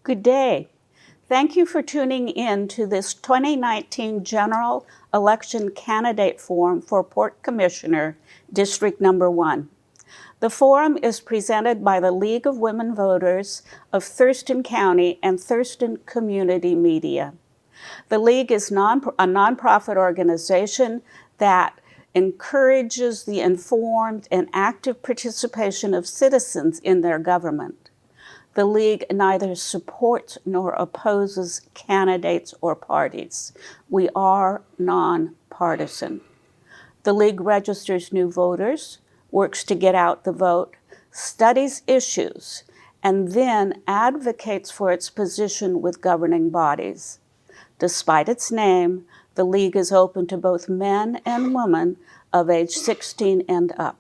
Good day. Thank you for tuning in to this 2019 General Election Candidate Forum for Port Commissioner, District Number 1. The forum is presented by the League of Women Voters of Thurston County and Thurston Community Media. The League is a nonprofit organization that encourages the informed and active participation of citizens in their government. The League neither supports nor opposes candidates or parties. We are nonpartisan. The League registers new voters, works to get out the vote, studies issues, and then advocates for its position with governing bodies. Despite its name, the League is open to both men and women of age 16 and up.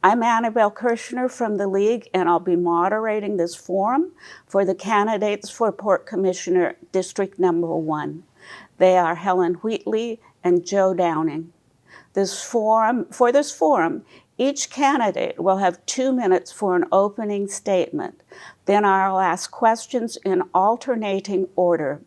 I'm Annabelle Kirshner from the League, and I'll be moderating this forum for the candidates for Port Commissioner District Number 1. They are Helen Wheatley and Joe Downing. For this forum, each candidate will have 2 minutes for an opening statement. Then I'll ask questions in alternating order.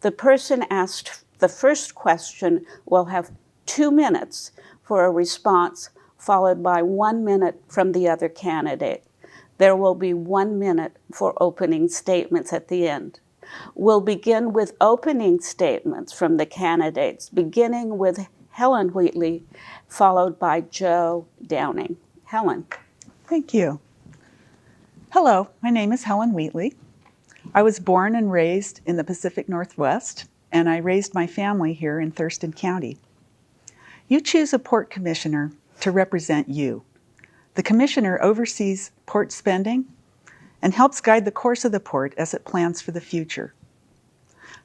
The person asked the first question will have 2 minutes for a response, followed by 1 minute from the other candidate. There will be 1 minute for opening statements at the end. We'll begin with opening statements from the candidates, beginning with Helen Wheatley, followed by Joe Downing. Helen. Thank you. Hello, my name is Helen Wheatley. I was born and raised in the Pacific Northwest, and I raised my family here in Thurston County. You choose a port commissioner to represent you. The commissioner oversees port spending and helps guide the course of the port as it plans for the future.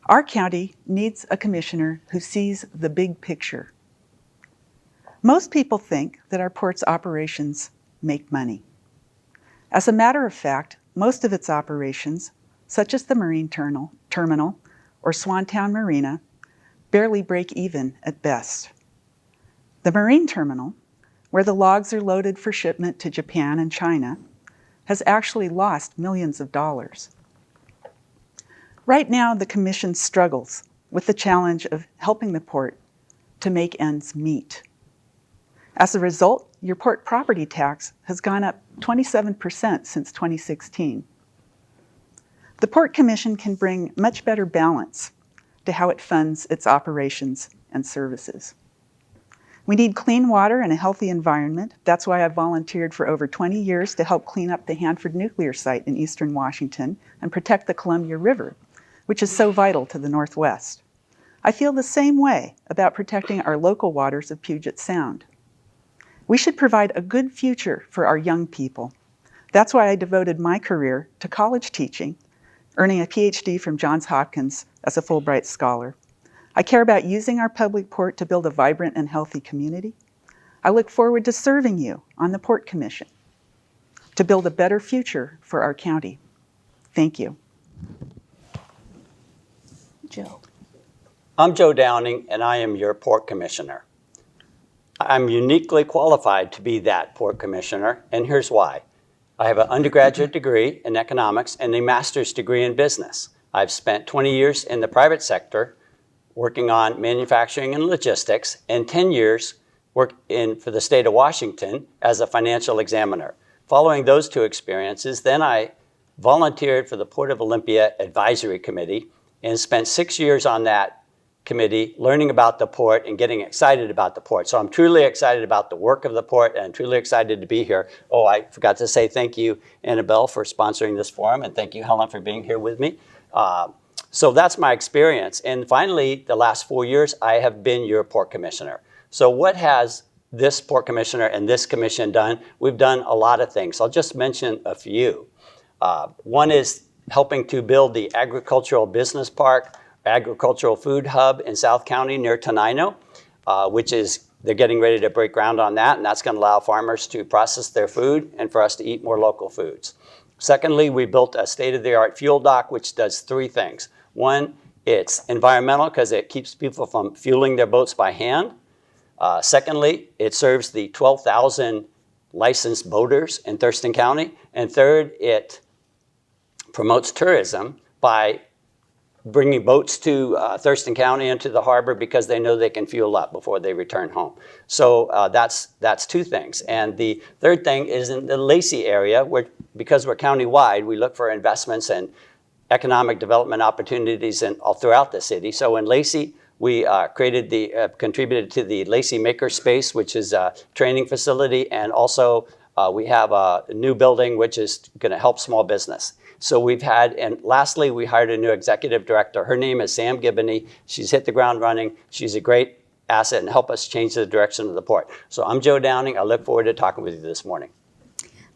Our county needs a commissioner who sees the big picture. Most people think that our port's operations make money. As a matter of fact, most of its operations, such as the marine terminal or Swantown Marina, barely break even at best. The marine terminal, where the logs are loaded for shipment to Japan and China, has actually lost millions of dollars. Right now, the Commission struggles with the challenge of helping the port to make ends meet. As a result, your port property tax has gone up 27% since 2016. The Port Commission can bring much better balance to how it funds its operations and services. We need clean water and a healthy environment. That's why I've volunteered for over 20 years to help clean up the Hanford nuclear site in eastern Washington and protect the Columbia River, which is so vital to the Northwest. I feel the same way about protecting our local waters of Puget Sound. We should provide a good future for our young people. That's why I devoted my career to college teaching, earning a PhD from Johns Hopkins as a Fulbright scholar. I care about using our public port to build a vibrant and healthy community. I look forward to serving you on the Port Commission to build a better future for our county. Thank you. Joe. I'm Joe Downing, and I am your Port Commissioner. I'm uniquely qualified to be that Port Commissioner, and here's why. I have an undergraduate degree in economics and a master's degree in business. I've spent 20 years in the private sector working on manufacturing and logistics, and 10 years working for the state of Washington as a financial examiner. Following those two experiences, then I volunteered for the Port of Olympia Advisory Committee and spent 6 years on that committee learning about the port and getting excited about the port. So I'm truly excited about the work of the port and truly excited to be here. Oh, I forgot to say thank you, Annabelle, for sponsoring this forum, and thank you, Helen, for being here with me. So that's my experience. And finally, the last 4 years, I have been your Port Commissioner. So what has this Port Commissioner and this commission done? We've done a lot of things. I'll just mention a few. One is helping to build the agricultural business park, agricultural food hub in South County near Tenino, which is, they're getting ready to break ground on that, and that's going to allow farmers to process their food and for us to eat more local foods. Secondly, we built a state-of-the-art fuel dock, which does 3 things. One, it's environmental because it keeps people from fueling their boats by hand. Secondly, it serves the 12,000 licensed boaters in Thurston County. And third, it promotes tourism by bringing boats to Thurston County into the harbor because they know they can fuel up before they return home. So that's two things. And the third thing is in the Lacey area, where because we're county-wide, we look for investments and economic development opportunities all throughout the city. So in Lacey, we contributed to the Lacey Makerspace, which is a training facility, and also we have a new building which is going to help small business. So we've had, and lastly, we hired a new executive director. Her name is Sam Gibney. She's hit the ground running. She's a great asset and help us change the direction of the port. So I'm Joe Downing. I look forward to talking with you this morning.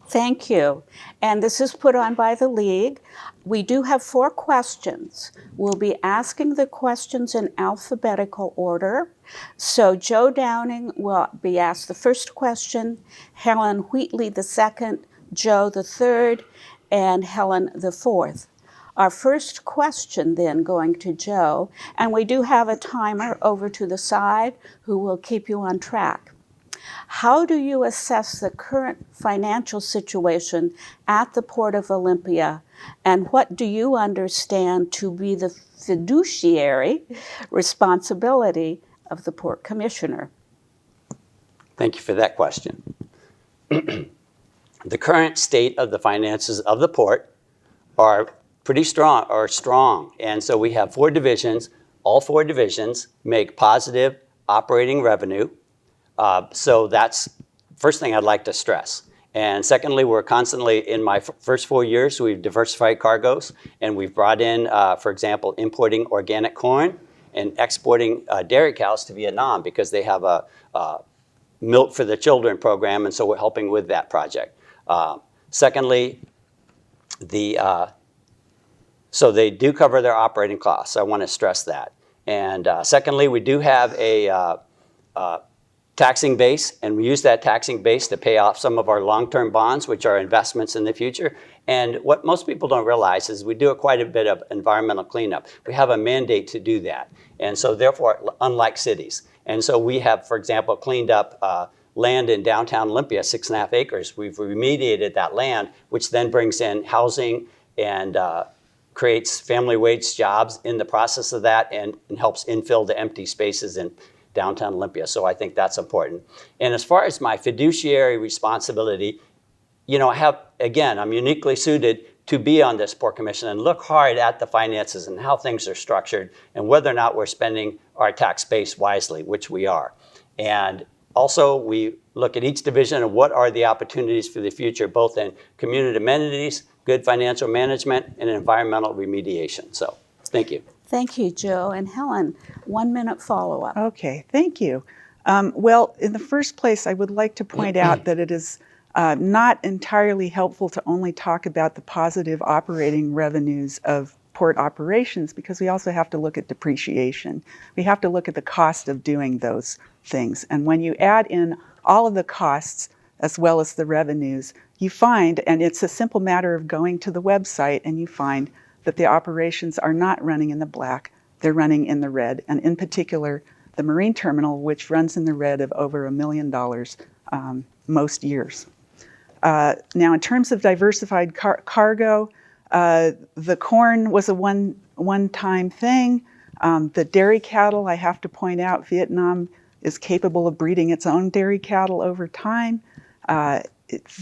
Thank you. And this is put on by the League. We do have 4 questions. We'll be asking the questions in alphabetical order. So Joe Downing will be asked the first question, Helen Wheatley the second, Joe the third, and Helen the fourth. Our first question then going to Joe, and we do have a timer over to the side who will keep you on track. How do you assess the current financial situation at the Port of Olympia, and what do you understand to be the fiduciary responsibility of the Port Commissioner? Thank you for that question. The current state of the finances of the port are pretty strong, and so we have 4 divisions. All 4 divisions make positive operating revenue. So that's first thing I'd like to stress. And secondly, we're constantly, in my first 4 years, we've diversified cargoes, and we've brought in, for example, importing organic corn and exporting dairy cows to Vietnam because they have a Milk for the Children program, and so we're helping with that project. Secondly, so they do cover their operating costs. I want to stress that. And secondly, we do have a taxing base, and we use that taxing base to pay off some of our long-term bonds, which are investments in the future. And what most people don't realize is we do quite a bit of environmental cleanup. We have a mandate to do that. And so therefore, unlike cities. And so we have, for example, cleaned up land in downtown Olympia, 6.5 acres. We've remediated that land, which then brings in housing and creates family wage jobs in the process of that and helps infill the empty spaces in downtown Olympia. So I think that's important. And as far as my fiduciary responsibility, you know, I'm uniquely suited to be on this Port Commission and look hard at the finances and how things are structured and whether or not we're spending our tax base wisely, which we are. And also, we look at each division and what are the opportunities for the future, both in community amenities, good financial management, and environmental remediation. So, thank you. Thank you, Joe. And Helen, 1 minute follow-up. Okay, thank you. Well, in the first place, I would like to point out that it is not entirely helpful to only talk about the positive operating revenues of port operations, because we also have to look at depreciation. We have to look at the cost of doing those things. And when you add in all of the costs as well as the revenues, you find, and it's a simple matter of going to the website, and you find that the operations are not running in the black, they're running in the red. And in particular, the marine terminal, which runs in the red of over $1 million most years. Now, in terms of diversified cargo, the corn was a one-time thing. The dairy cattle, I have to point out, Vietnam is capable of breeding its own dairy cattle over time.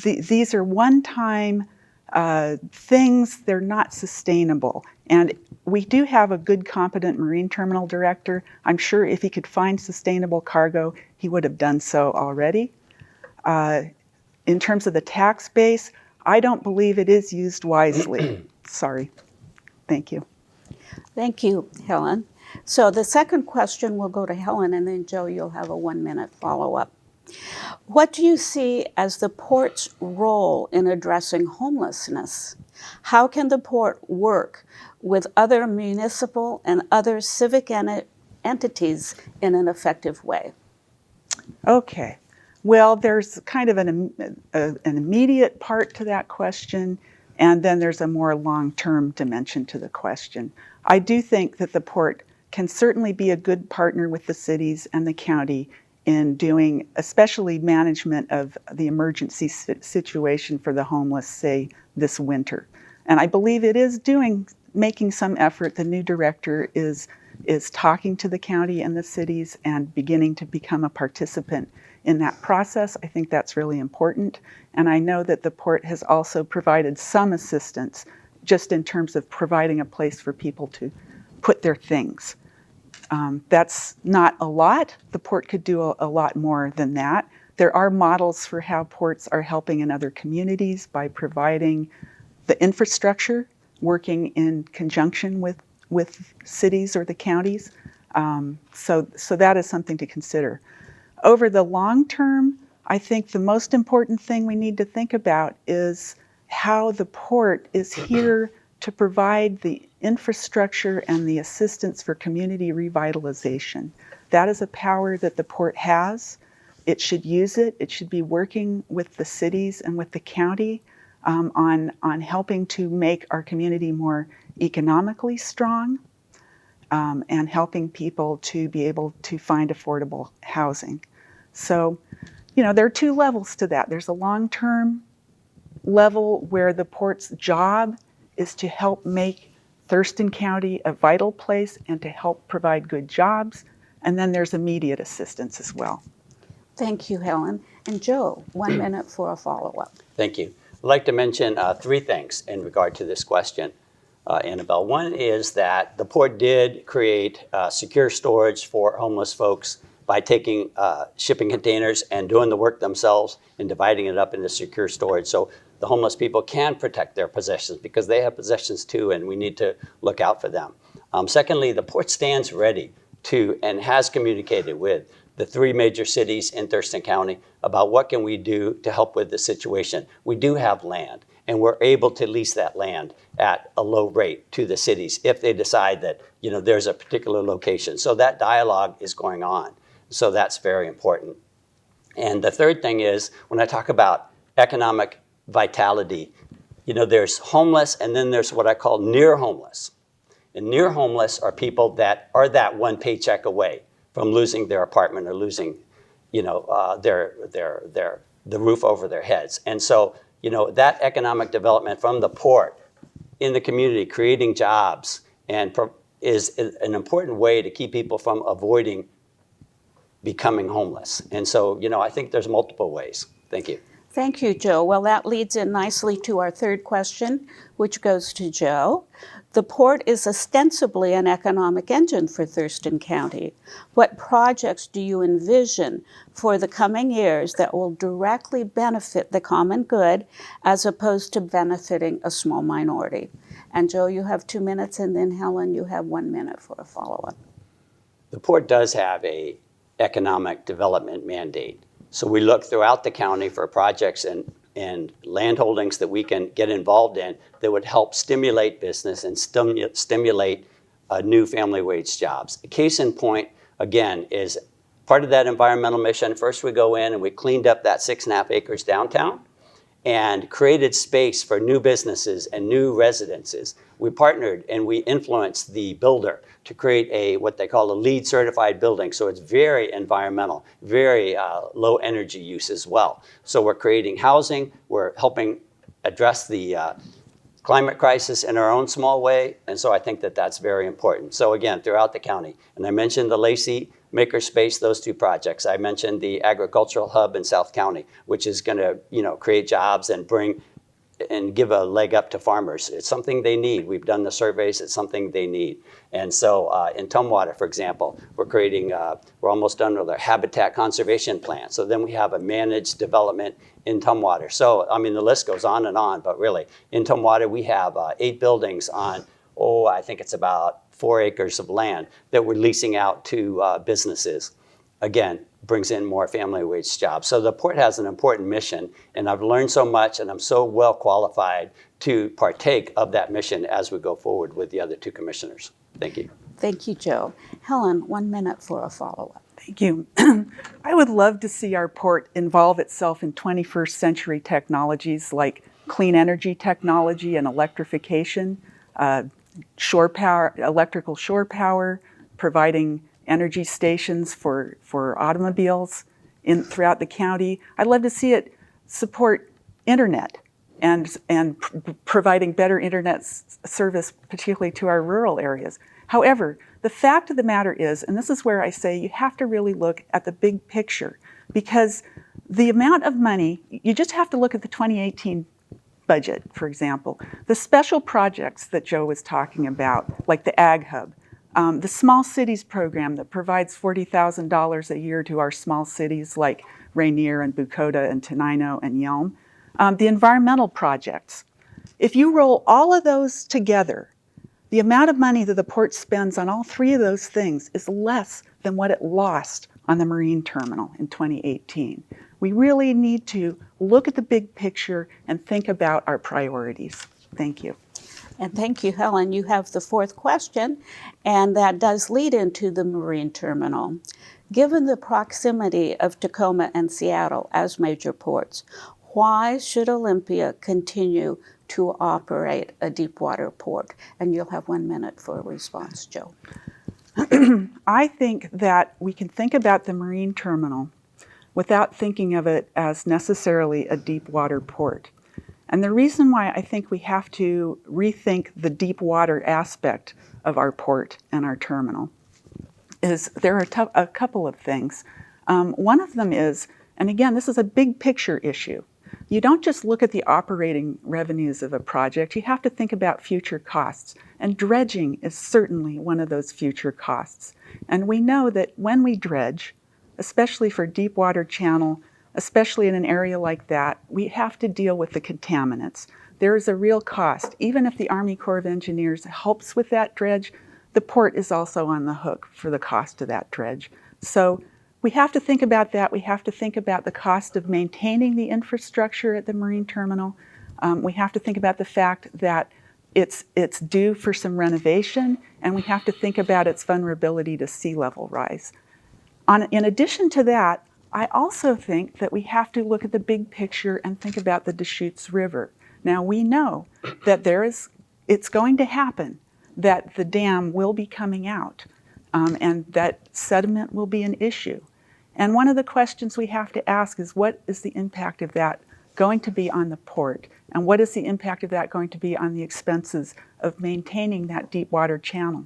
These are one-time things. They're not sustainable. And we do have a good, competent marine terminal director. I'm sure if he could find sustainable cargo, he would have done so already. In terms of the tax base, I don't believe it is used wisely. Sorry. Thank you. Thank you, Helen. So the second question will go to Helen, and then Joe, you'll have a 1 minute follow-up. What do you see as the port's role in addressing homelessness? How can the port work with other municipal and other civic entities in an effective way? Okay. Well, there's kind of an immediate part to that question, and then there's a more long-term dimension to the question. I do think that the port can certainly be a good partner with the cities and the county in doing especially management of the emergency situation for the homeless, say, this winter. And I believe it is making some effort. The new director is talking to the county and the cities and beginning to become a participant in that process. I think that's really important. And I know that the port has also provided some assistance just in terms of providing a place for people to put their things. That's not a lot. The port could do a lot more than that. There are models for how ports are helping in other communities by providing the infrastructure, working in conjunction with cities or the counties. So that is something to consider. Over the long term, I think the most important thing we need to think about is how the port is here to provide the infrastructure and the assistance for community revitalization. That is a power that the port has. It should use it. It should be working with the cities and with the county on helping to make our community more economically strong and helping people to be able to find affordable housing. So, there are two levels to that. There's a long-term level where the port's job is to help make Thurston County a vital place and to help provide good jobs. And then there's immediate assistance as well. Thank you, Helen. And Joe, 1 minute for a follow-up. Thank you. I'd like to mention three things in regard to this question, Annabelle. One is that the port did create secure storage for homeless folks by taking shipping containers and doing the work themselves and dividing it up into secure storage. So the homeless people can protect their possessions because they have possessions too, and we need to look out for them. Secondly, the port stands ready to and has communicated with the three major cities in Thurston County about what can we do to help with the situation. We do have land, and we're able to lease that land at a low rate to the cities if they decide that there's a particular location. So that dialogue is going on. So that's very important. And the third thing is, when I talk about economic vitality, there's homeless and then there's what I call near homeless. And near homeless are people that are that one paycheck away from losing their apartment or losing, the roof over their heads. And so, that economic development from the port in the community, creating jobs, and is an important way to keep people from avoiding becoming homeless. And so, I think there's multiple ways. Thank you. Thank you, Joe. Well, that leads in nicely to our third question, which goes to Joe. The port is ostensibly an economic engine for Thurston County. What projects do you envision for the coming years that will directly benefit the common good as opposed to benefiting a small minority? And Joe, you have 2 minutes, and then Helen, you have 1 minute for a follow-up. The port does have a economic development mandate. So we look throughout the county for projects and land holdings that we can get involved in that would help stimulate business and stimulate new family wage jobs. A case in point, again, is part of that environmental mission. First we go in and we cleaned up that 6.5 acres downtown and created space for new businesses and new residences. We partnered and we influenced the builder to create what they call a LEED certified building. So it's very environmental, very low energy use as well. So we're creating housing, we're helping address the climate crisis in our own small way. And so I think that that's very important. So again, throughout the county, and I mentioned the Lacey Makerspace, those two projects. I mentioned the agricultural hub in South County, which is going to create jobs and give a leg up to farmers. It's something they need. We've done the surveys. It's something they need. And so in Tumwater, for example, we're almost done with our habitat conservation plan. So then we have a managed development in Tumwater. So, the list goes on and on, but really in Tumwater, we have 8 buildings on, I think it's about 4 acres of land that we're leasing out to businesses. Again, brings in more family wage jobs. So the port has an important mission, and I've learned so much, and I'm so well qualified to partake of that mission as we go forward with the other 2 commissioners. Thank you. Thank you, Joe. Helen, 1 minute for a follow-up. Thank you. I would love to see our port involve itself in 21st century technologies like clean energy technology and electrification, shore power, electrical shore power, providing energy stations for automobiles throughout the county. I'd love to see it support internet and providing better internet service, particularly to our rural areas. However, the fact of the matter is, and this is where I say you have to really look at the big picture, because the amount of money, you just have to look at the 2018 budget, for example. The special projects that Joe was talking about, like the Ag Hub, the Small Cities program that provides $40,000 a year to our small cities like Rainier and Bucota and Tenino and Yelm, the environmental projects. If you roll all of those together, the amount of money that the port spends on all three of those things is less than what it lost on the marine terminal in 2018. We really need to look at the big picture and think about our priorities. Thank you. And thank you, Helen. You have the fourth question, and that does lead into the marine terminal. Given the proximity of Tacoma and Seattle as major ports, why should Olympia continue to operate a deepwater port? And you'll have 1 minute for a response, Joe. I think that we can think about the marine terminal without thinking of it as necessarily a deep water port. And the reason why I think we have to rethink the deep water aspect of our port and our terminal is there are a couple of things. One of them is, and again, this is a big picture issue. You don't just look at the operating revenues of a project, you have to think about future costs. And dredging is certainly one of those future costs. And we know that when we dredge, especially for deep water channel, especially in an area like that, we have to deal with the contaminants. There is a real cost. Even if the Army Corps of Engineers helps with that dredge, the port is also on the hook for the cost of that dredge. So we have to think about that. We have to think about the cost of maintaining the infrastructure at the marine terminal. We have to think about the fact that it's due for some renovation, and we have to think about its vulnerability to sea level rise. In addition to that, I also think that we have to look at the big picture and think about the Deschutes River. Now we know that it's going to happen, that the dam will be coming out, and that sediment will be an issue. And one of the questions we have to ask is, what is the impact of that going to be on the port? And what is the impact of that going to be on the expenses of maintaining that deep water channel?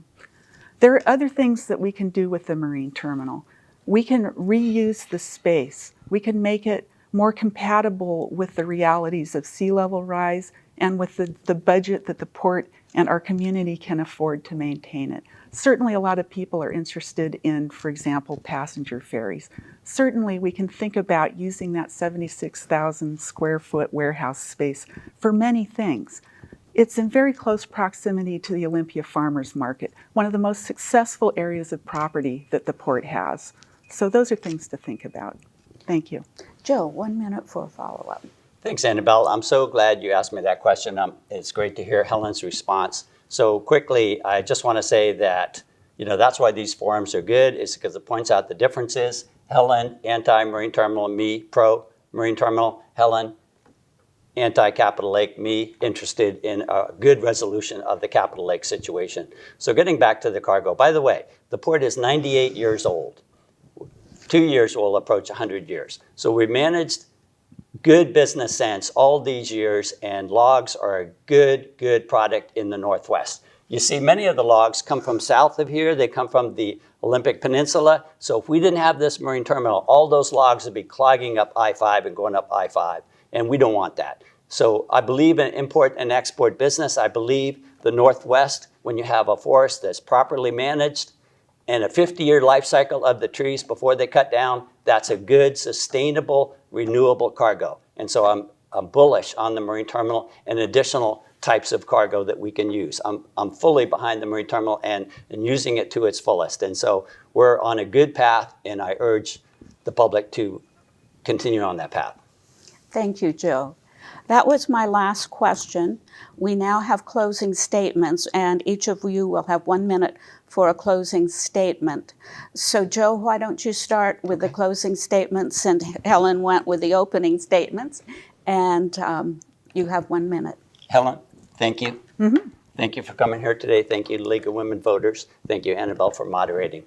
There are other things that we can do with the marine terminal. We can reuse the space. We can make it more compatible with the realities of sea level rise and with the budget that the port and our community can afford to maintain it. Certainly a lot of people are interested in, for example, passenger ferries. Certainly we can think about using that 76,000 square foot warehouse space for many things. It's in very close proximity to the Olympia Farmers Market, one of the most successful areas of property that the port has. So those are things to think about. Thank you. Joe, 1 minute for a follow-up. Thanks, Annabelle. I'm so glad you asked me that question. It's great to hear Helen's response. So quickly, I just want to say that, that's why these forums are good, is because it points out the differences. Helen, anti-marine terminal, me, pro-marine terminal. Helen, anti-Capitol Lake, me, interested in a good resolution of the Capitol Lake situation. So getting back to the cargo, by the way, the port is 98 years old. 2 years will approach 100 years. So we managed good business sense all these years, and logs are a good product in the Northwest. You see, many of the logs come from south of here. They come from the Olympic Peninsula. So if we didn't have this marine terminal, all those logs would be clogging up I-5 and going up I-5, and we don't want that. So I believe in import and export business. I believe the Northwest, when you have a forest that's properly managed and a 50-year life cycle of the trees before they cut down, that's a good, sustainable, renewable cargo. And so I'm bullish on the marine terminal and additional types of cargo that we can use. I'm fully behind the marine terminal and using it to its fullest. And so we're on a good path, and I urge the public to continue on that path. Thank you, Joe. That was my last question. We now have closing statements, and each of you will have 1 minute for a closing statement. So Joe, why don't you start with the closing statements, and Helen went with the opening statements, and you have 1 minute. Helen, thank you. Mm-hmm. Thank you for coming here today. Thank you to League of Women Voters. Thank you, Annabelle, for moderating.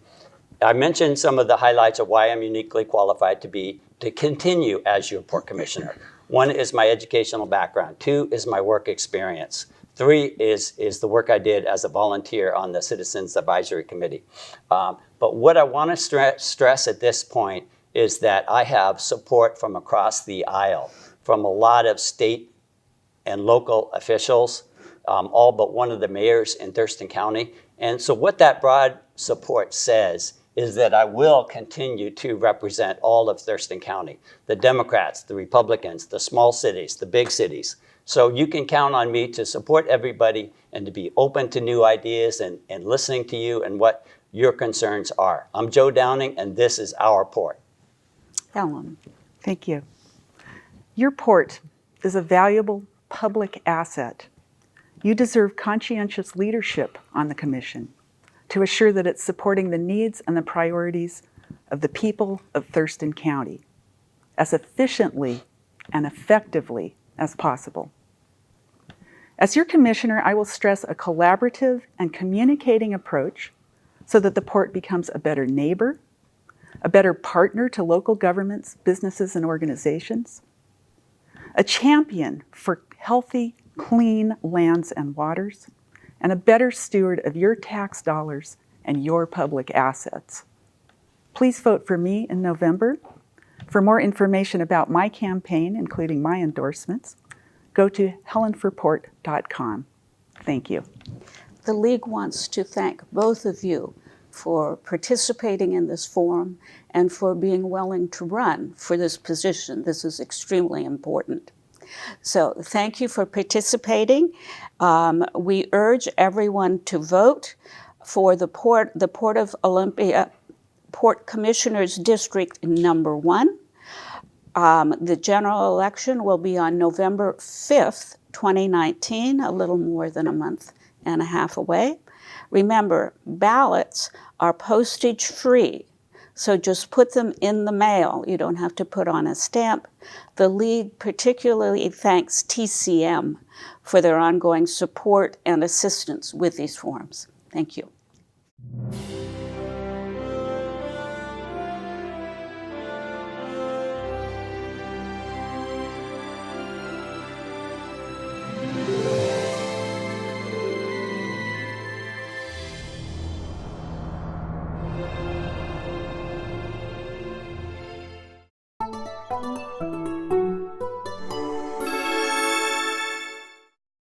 I mentioned some of the highlights of why I'm uniquely qualified to continue as your port commissioner. 1 is my educational background. 2 is my work experience. 3 is the work I did as a volunteer on the Citizens Advisory Committee. But what I want to stress at this point is that I have support from across the aisle, from a lot of state and local officials, all but one of the mayors in Thurston County. And so what that broad support says is that I will continue to represent all of Thurston County, the Democrats, the Republicans, the small cities, the big cities. So you can count on me to support everybody and to be open to new ideas and listening to you and what your concerns are. I'm Joe Downing, and this is our port. Helen. Thank you. Your port is a valuable public asset. You deserve conscientious leadership on the commission to assure that it's supporting the needs and the priorities of the people of Thurston County as efficiently and effectively as possible. As your commissioner, I will stress a collaborative and communicating approach so that the port becomes a better neighbor, a better partner to local governments, businesses, and organizations, a champion for healthy, clean lands and waters, and a better steward of your tax dollars and your public assets. Please vote for me in November. For more information about my campaign, including my endorsements, go to helenforport.com. Thank you. The League wants to thank both of you for participating in this forum and for being willing to run for this position. This is extremely important. So thank you for participating. We urge everyone to vote for the Port of Olympia Port Commissioners District number 1. The general election will be on November 5th, 2019, a little more than a month and a half away. Remember, ballots are postage free, so just put them in the mail. You don't have to put on a stamp. The League particularly thanks TCM for their ongoing support and assistance with these forms. Thank you.